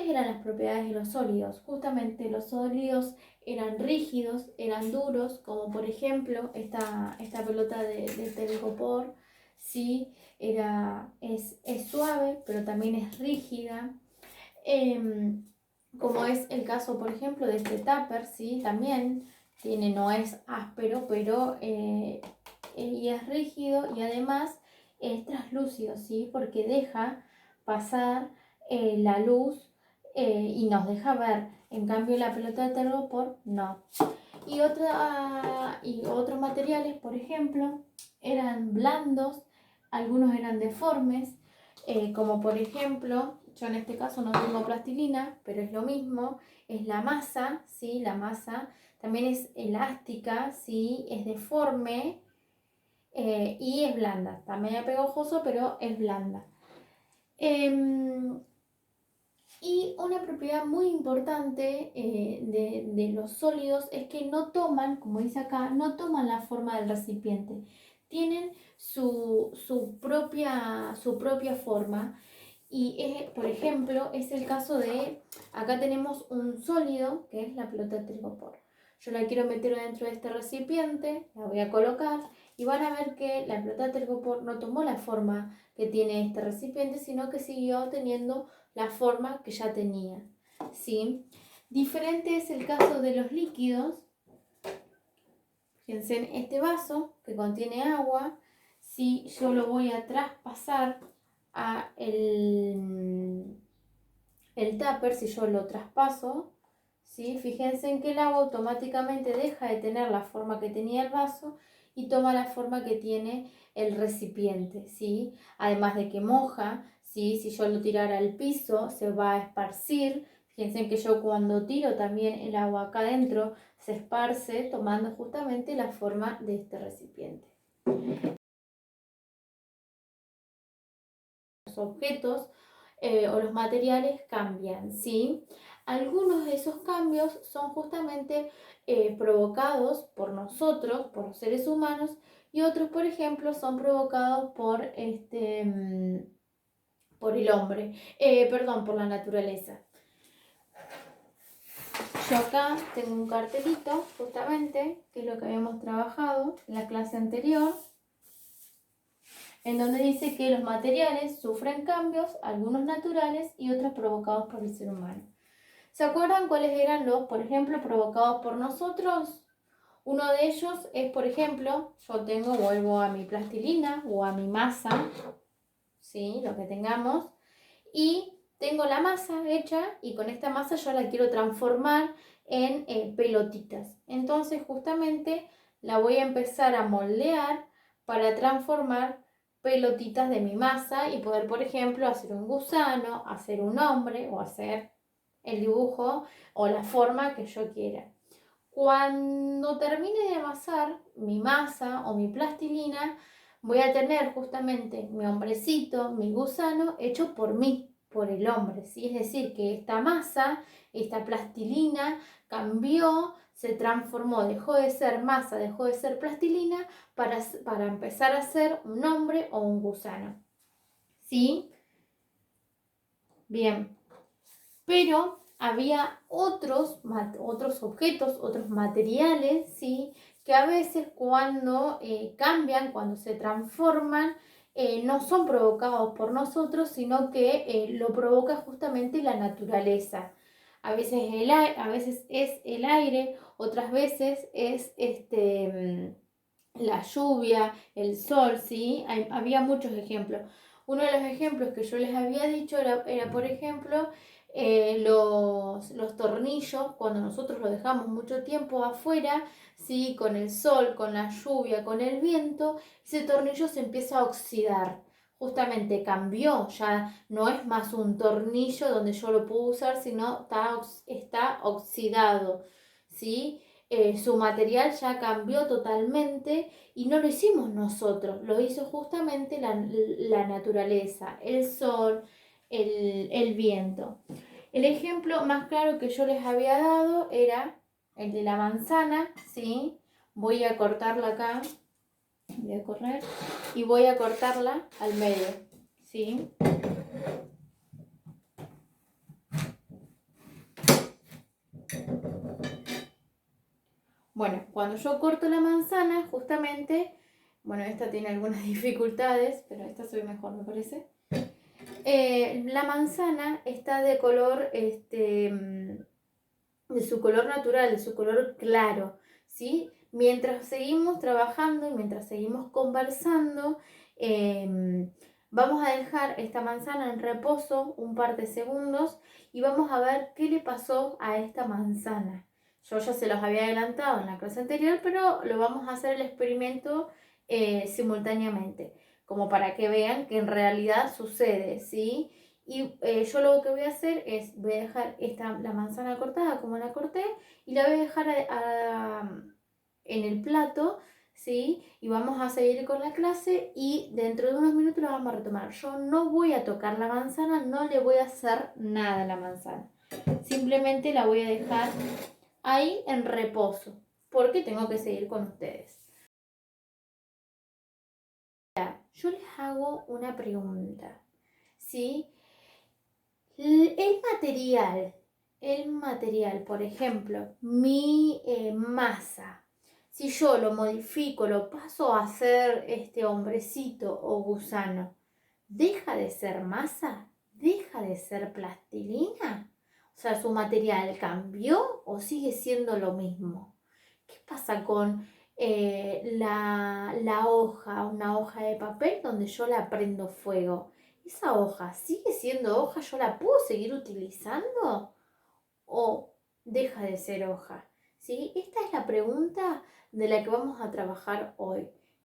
Eran las propiedades de los sólidos. Justamente los sólidos eran rígidos, eran duros, como por ejemplo esta pelota de telgopor, ¿sí? Es suave, pero también es rígida. Como es el caso, por ejemplo, de este tupper, ¿sí? También no es áspero, pero y es rígido y además es translúcido, ¿sí? Porque deja pasar la luz y nos deja ver. En cambio, la pelota de telgopor no. Y otros materiales, por ejemplo, eran blandos, algunos eran deformes, como por ejemplo, yo en este caso no tengo plastilina, pero es lo mismo, es la masa, ¿sí? La masa también es elástica, ¿sí? Es deforme y es blanda. Está medio pegajoso, pero es blanda. Y una propiedad muy importante de los sólidos es que no toman, como dice acá, no toman la forma del recipiente. Tienen su propia forma. Y por ejemplo, es el caso de, acá tenemos un sólido, que es la pelota de telgopor. Yo la quiero meter dentro de este recipiente, la voy a colocar y van a ver que la pelota de telgopor no tomó la forma que tiene este recipiente, sino que siguió teniendo la forma que ya tenía, ¿sí? Diferente es el caso de los líquidos. Fíjense en este vaso que contiene agua, si yo lo voy a traspasar a el tupper, si yo lo traspaso, ¿sí? Fíjense en que el agua automáticamente deja de tener la forma que tenía el vaso y toma la forma que tiene el recipiente, ¿sí? Además de que moja, ¿sí? Si yo lo tirara al piso, se va a esparcir. Fíjense que yo cuando tiro también el agua acá adentro, se esparce tomando justamente la forma de este recipiente. Los objetos o los materiales cambian, ¿sí? Algunos de esos cambios son justamente provocados por nosotros, por los seres humanos, y otros, por ejemplo, son provocados por por el hombre, por la naturaleza. Yo acá tengo un cartelito, justamente, que es lo que habíamos trabajado en la clase anterior, en donde dice que los materiales sufren cambios, algunos naturales y otros provocados por el ser humano. ¿Se acuerdan cuáles eran los, por ejemplo, provocados por nosotros? Uno de ellos es, por ejemplo, vuelvo a mi plastilina o a mi masa, ¿sí? Lo que tengamos, y tengo la masa hecha y con esta masa yo la quiero transformar en pelotitas. Entonces justamente la voy a empezar a moldear para transformar pelotitas de mi masa y poder, por ejemplo, hacer un gusano, hacer un hombre o hacer el dibujo o la forma que yo quiera. Cuando termine de amasar mi masa o mi plastilina, voy a tener justamente mi hombrecito, mi gusano, hecho por mí, por el hombre, ¿sí? Es decir, que esta masa, esta plastilina cambió, se transformó, dejó de ser masa, dejó de ser plastilina para empezar a ser un hombre o un gusano, ¿sí? Bien, pero había otros objetos, otros materiales, ¿sí? Que a veces cuando cambian, cuando se transforman, no son provocados por nosotros, sino que lo provoca justamente la naturaleza. A veces es el aire, otras veces es la lluvia, el sol, ¿sí? Había muchos ejemplos. Uno de los ejemplos que yo les había dicho era por ejemplo, los tornillos, cuando nosotros los dejamos mucho tiempo afuera, ¿sí? Con el sol, con la lluvia, con el viento, ese tornillo se empieza a oxidar. Justamente cambió, ya no es más un tornillo donde yo lo puedo usar, sino está oxidado, ¿sí? Su material ya cambió totalmente y no lo hicimos nosotros, lo hizo justamente la naturaleza, el sol, el viento. El ejemplo más claro que yo les había dado era el de la manzana, ¿sí? Voy a cortarla acá, voy a correr y voy a cortarla al medio, ¿sí? Bueno, cuando yo corto la manzana, justamente, bueno, esta tiene algunas dificultades, pero esta soy mejor, me parece. La manzana está de color, de su color natural, de su color claro, ¿sí? Mientras seguimos trabajando y mientras seguimos conversando, vamos a dejar esta manzana en reposo un par de segundos y vamos a ver qué le pasó a esta manzana. Yo ya se los había adelantado en la clase anterior, pero lo vamos a hacer el experimento simultáneamente, como para que vean que en realidad sucede, ¿sí? Y yo lo que voy a hacer es, voy a dejar la manzana cortada como la corté y la voy a dejar en el plato, ¿sí? Y vamos a seguir con la clase y dentro de unos minutos la vamos a retomar. Yo no voy a tocar la manzana, no le voy a hacer nada a la manzana. Simplemente la voy a dejar ahí en reposo porque tengo que seguir con ustedes. Yo les hago una pregunta, ¿sí? El material, por ejemplo, mi masa, si yo lo modifico, lo paso a ser este hombrecito o gusano, ¿deja de ser masa? ¿Deja de ser plastilina? O sea, ¿su material cambió o sigue siendo lo mismo? ¿Qué pasa con la hoja, una hoja de papel donde yo la prendo fuego? ¿Esa hoja sigue siendo hoja? ¿Yo la puedo seguir utilizando? ¿O deja de ser hoja? ¿Sí? Esta es la pregunta de la que vamos a trabajar hoy.